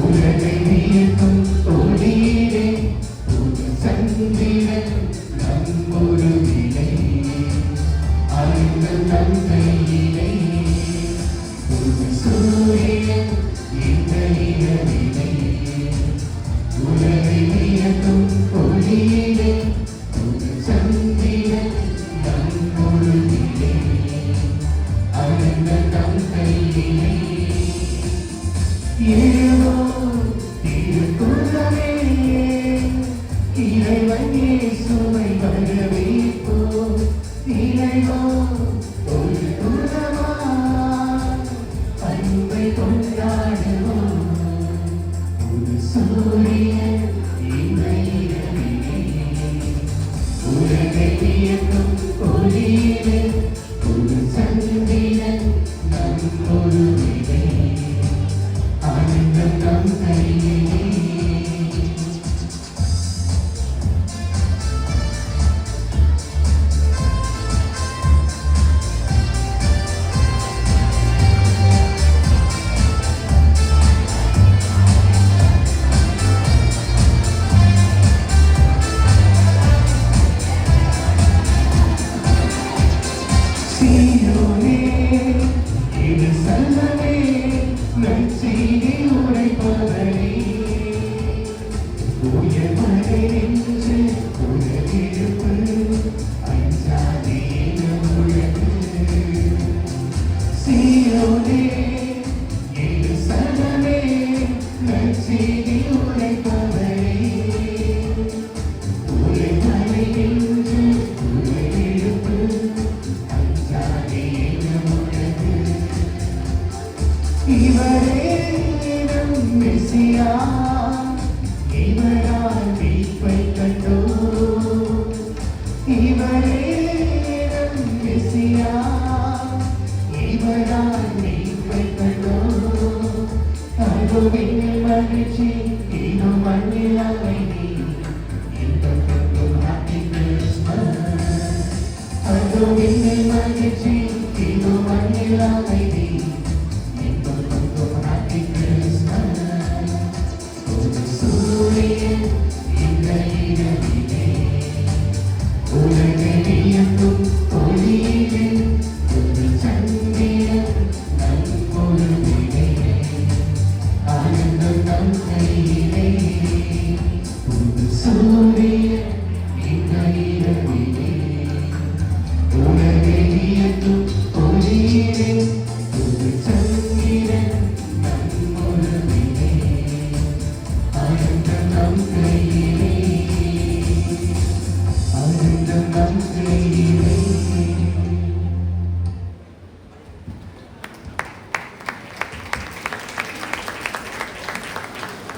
உலகை வியக்கும் ஒளியிலே புது சந்திரன் நம்மொரு விலை அறிந்த நம் கையிலே புது சூரியன் இந்த இரவிலே உலகை வியக்கும் ஒளியிலே புது சந்திரன் நம்மொரு விலை அறிந்த நம் கையிலே ஏவோ திருக்குறளே இறைவன் இயேசுவை வரவேற்போம் இறைவோ ஒரு குலமா அன்பை கொண்டாடுவோம் ஒரு சூரியன் இந்த இரவிலே உலகை வியக்கும் ஒளியிலே ஒரு சந்திரன் நம்மொரு விலை ஆனந்தம் நம் கையிலே சீயோனே இது சல்லமே நற்செய்தி உரைப்பவரே உயர்மலை நின்று உலகிருப்பு அஞ்சாதே உலகு சீயோனே இது சல்லமே நற்செய்தி உரைப்பவரே உயர்மலை நின்று உலகிருப்பு இவரே நம் மெசியா இவரால் மீட்பை கண்டோம் இவரே நம் மெசியா இவரால் மீட்பை கண்டோம் அதுவின் மகிழ்ச்சி இது மண்ணில் அமைதி இன்பத்துக்கும் ஹாப்பி கிறிஸ்மஸ் அதுவின் மகிழ்ச்சி இது மண்ணில் அமைதி உலகை வியக்கும் ஒளியிலே ஒரு சந்திரன் நம்மொரு விலை ஆனந்தம் நம்